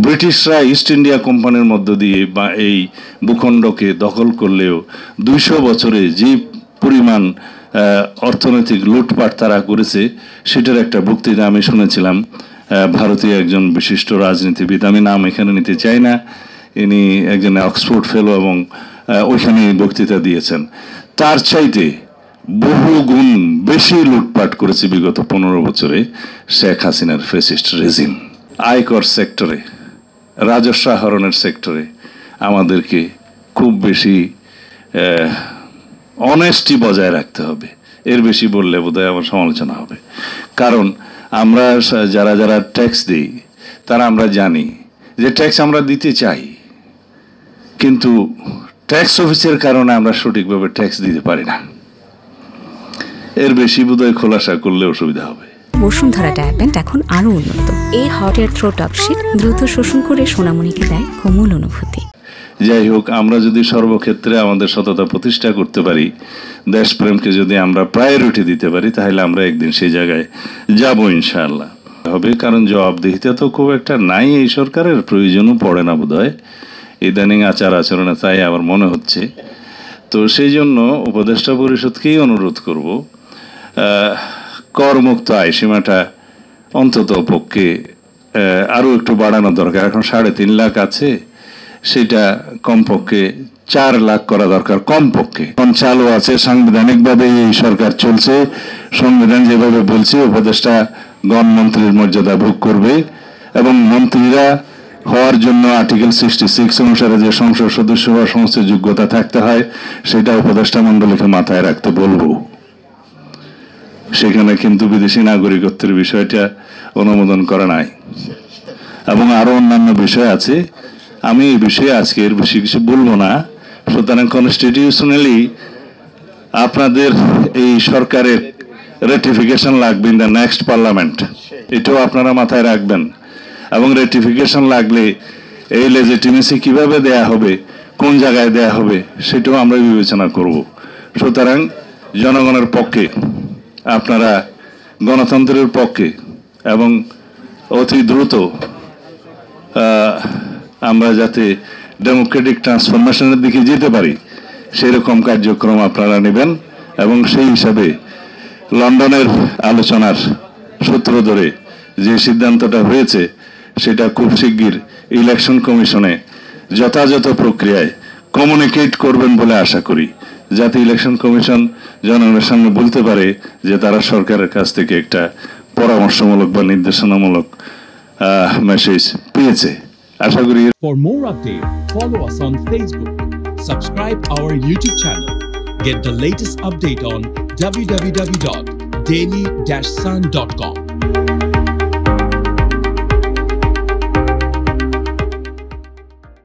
ব্রিটিশরা east India কোম্পানির মধ্য দিয়ে বা এই ভূখণ্ডকে দখল করলেও 200 বছরে যে পরিমাণ অর্থনৈতিক লুটপাট তারা করেছে সেটার একটা বক্তৃতা আমি শুনেছিলাম ভারতীয় একজন বিশিষ্ট রাজনীতিবিদ, আমি নাম এখানে নিতে চাই না, ইনি একজন অক্সফোর্ড ফেলো এবং ওইখানে বক্তৃতা দিয়েছেন। তার চাইতে বহু গুণ বেশি লুটপাট করেছে বিগত 15 বছরে শেখ হাসিনার ফ্যাসিস্ট রেজিম। আয়কর সেক্টরে, রাজস্ব আহরণের সেক্টরে আমাদেরকে খুব বেশি অনেস্টি বজায় রাখতে হবে। এর বেশি বললে বোধহয় আমার সমালোচনা হবে। কারণ আমরা যারা যারা ট্যাক্স দিই তারা আমরা জানি যে ট্যাক্স আমরা দিতে চাই, কিন্তু ট্যাক্স অফিসের কারণে আমরা সঠিকভাবে ট্যাক্স দিতে পারি না। এর বেশি বোধহয় খোলাসা করলে অসুবিধা হবে। বসুন্ধরা ডায়াপেন্ট এখন আরো উন্নত। এই hot air through top sheet দ্রুত শোষণ করে সোনামণিকে দেয় কোমল অনুভূতি। যাই হোক, আমরা যদি সর্বক্ষেত্রে আমাদের সততা প্রতিষ্ঠা করতে পারি, দেশপ্রেমকে যদি আমরা প্রায়োরিটি দিতে পারি, তাহলে আমরা একদিন সেই জায়গায় যাব ইনশাআল্লাহ হবে। কারণ জবাবদিহিতা তো খুব একটা নাই এই সরকারের, প্রয়োজনও পড়ে না বোধহয় ইদানিং আচার আচরণে, তাই আমার মনে হচ্ছে। তো সেই জন্য উপদেষ্টা পরিষদকেই অনুরোধ করব, করমুক্ত আয় সীমাটা অন্তত পক্ষে আরও একটু বাড়ানো দরকার। এখন 3.5 লাখ আছে, সেটা কমপক্ষে 4 লাখ করা দরকার কমপক্ষে। এখন চালু আছে, সাংবিধানিকভাবে এই সরকার চলছে, সংবিধান যেভাবে বলছে উপদেষ্টা গণমন্ত্রীর মর্যাদা ভোগ করবে এবং মন্ত্রীরা হওয়ার জন্য আর্টিকেল 66 অনুসারে যে সংসদ সদস্য হওয়ার সমস্ত যোগ্যতা থাকতে হয় সেটা উপদেষ্টা মণ্ডলীকে মাথায় রাখতে বলবো। সেখানে কিন্তু বিদেশি নাগরিকত্বের বিষয়টা অনুমোদন করা নাই এবং আরো অন্যান্য বিষয় আছে। আমি এই বিষয়ে আজকে এর বেশি কিছু বলবো না। সুতরাং কনস্টিটিউশনালি আপনাদের এই সরকারের রেটিফিকেশন লাগবে ইন দ্য নেক্সট পার্লামেন্ট, এটাও আপনারা মাথায় রাখবেন। এবং রেটিফিকেশন লাগলে এই লেজিটিমেসি কিভাবে দেয়া হবে, কোন জায়গায় দেয়া হবে, সেটাও আমরা বিবেচনা করব। সুতরাং জনগণের পক্ষে, আপনারা গণতন্ত্রের পক্ষে এবং অতি দ্রুত আমরা যাতে ডেমোক্রেটিক ট্রান্সফরমেশনের দিকে যেতে পারি সেরকম কার্যক্রম আপনারা নেবেন। এবং সেই হিসাবে লন্ডনের আলোচনার সূত্র ধরে যে সিদ্ধান্তটা হয়েছে সেটা খুব শিগগির ইলেকশন কমিশনে যথাযথ প্রক্রিয়ায় কমিউনিকেট করবেন বলে আশা করি, যাতে ইলেকশন কমিশন জনগণের সামনে বলতে পারে যে তারা সরকারের কাছ থেকে একটা পরামর্শমূলক বা নির্দেশনামূলক মেসেজ পেয়েছে। আশা করি। For more updates, follow us on Facebook, subscribe our YouTube channel, get the latest update on www.daily-sun.com.